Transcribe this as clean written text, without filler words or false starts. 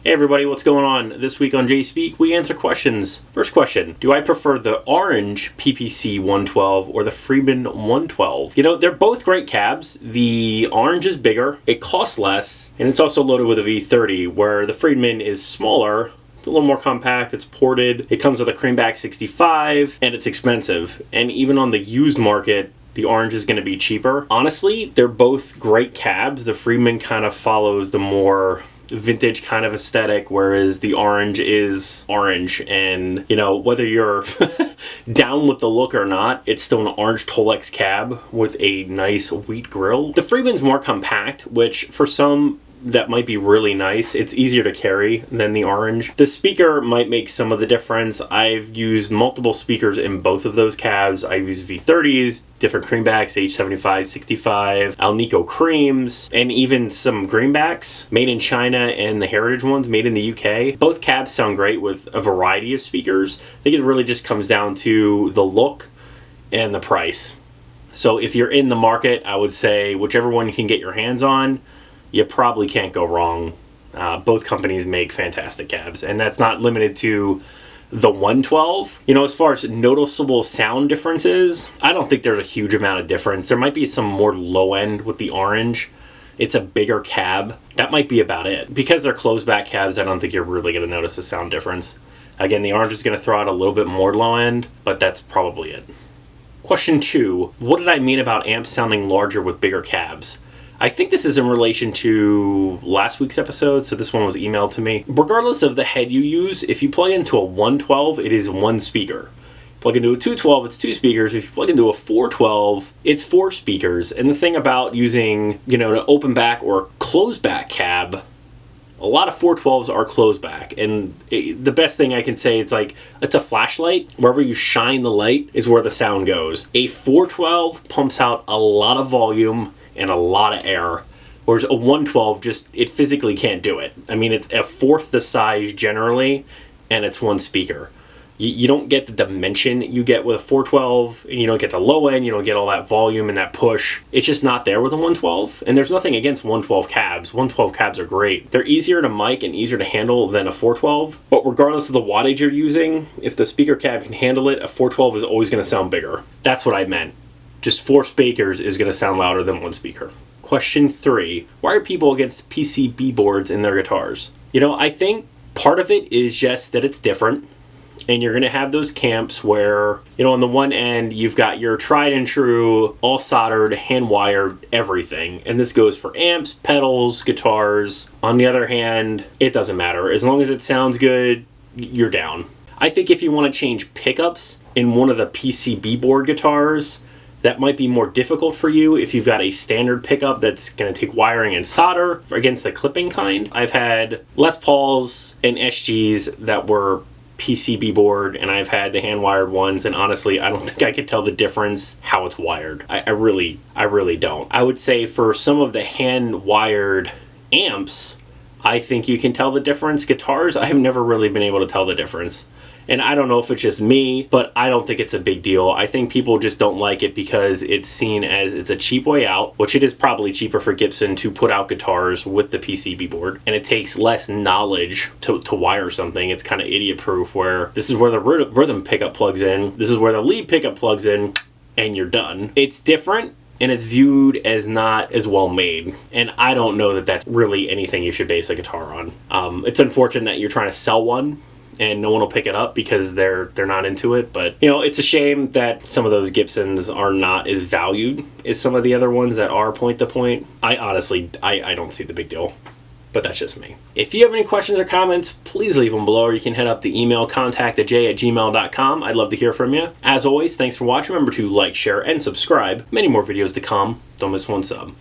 Hey everybody, what's going on? This week on Jay Speak, we answer questions. First question, do I prefer the orange PPC 112 or the Friedman 112? You know, they're both great cabs. The orange is bigger, it costs less, and it's also loaded with a V30, where the Friedman is smaller. It's a little more compact, it's ported, it comes with a creamback 65, and it's expensive. And even on the used market, the orange is going to be cheaper. Honestly, they're both great cabs. The Friedman kind of follows the more vintage kind of aesthetic, whereas the orange is orange. And, you know, whether you're down with the look or not, it's still an orange Tolex cab with a nice wheat grille. The Friedman's more compact, which for some that might be really nice. It's easier to carry than the orange. The speaker might make some of the difference. I've used multiple speakers in both of those cabs. I've used V30s, different creambacks, H75, 65, Alnico creams, and even some greenbacks made in China and the heritage ones made in the UK. Both cabs sound great with a variety of speakers. I think it really just comes down to the look and the price. So if you're in the market, I would say whichever one you can get your hands on, you probably can't go wrong. Both companies make fantastic cabs, and that's not limited to the 112. You know, as far as noticeable sound differences, I don't think there's a huge amount of difference. There might be some more low end with the orange. It's a bigger cab. That might be about it. Because they're closed back cabs, I don't think you're really going to notice a sound difference. Again, the orange is going to throw out a little bit more low end, but that's probably it. Question 2. What did I mean about amps sounding larger with bigger cabs? I think this is in relation to last week's episode, so this one was emailed to me. Regardless of the head you use, if you plug into a 112, it is one speaker. Plug into a 212, it's two speakers. If you plug into a 412, it's four speakers. And the thing about using, you know, an open back or closed back cab, a lot of 412s are closed back. And the best thing I can say, it's like, it's a flashlight. Wherever you shine the light is where the sound goes. A 412 pumps out a lot of volume and a lot of air, whereas a 112 just, it physically can't do it. I mean, it's a fourth the size generally, and it's one speaker. You don't get the dimension you get with a 412, and you don't get the low end, you don't get all that volume and that push. It's just not there with a 112, and there's nothing against 112 cabs. 112 cabs are great. They're easier to mic and easier to handle than a 412, but regardless of the wattage you're using, if the speaker cab can handle it, a 412 is always going to sound bigger. That's what I meant. Just four speakers is going to sound louder than one speaker. Question 3. Why are people against PCB boards in their guitars? You know, I think part of it is just that it's different. And you're going to have those camps where, you know, on the one end, you've got your tried and true, all soldered, hand-wired, everything. And this goes for amps, pedals, guitars. On the other hand, it doesn't matter. As long as it sounds good, you're down. I think if you want to change pickups in one of the PCB board guitars, that might be more difficult for you if you've got a standard pickup that's going to take wiring and solder against the clipping kind. I've had Les Pauls and SGs that were PCB board, and I've had the hand-wired ones, and honestly, I don't think I could tell the difference how it's wired. I really don't. I would say for some of the hand-wired amps, I think you can tell the difference. Guitars, I have never really been able to tell the difference. And I don't know if it's just me, but I don't think it's a big deal. I think people just don't like it because it's seen as it's a cheap way out, which it is probably cheaper for Gibson to put out guitars with the PCB board. And it takes less knowledge to wire something. It's kind of idiot-proof where this is where the rhythm pickup plugs in, this is where the lead pickup plugs in, and you're done. It's different, and it's viewed as not as well made. And I don't know that that's really anything you should base a guitar on. It's unfortunate that you're trying to sell one and no one will pick it up because they're not into it. But, you know, it's a shame that some of those Gibsons are not as valued as some of the other ones that are point-to-point. I honestly, I don't see the big deal. But that's just me. If you have any questions or comments, please leave them below, or you can head up the email ContactTheJay@gmail.com. I'd love to hear from you. As always, thanks for watching. Remember to like, share, and subscribe. Many more videos to come. Don't miss one sub.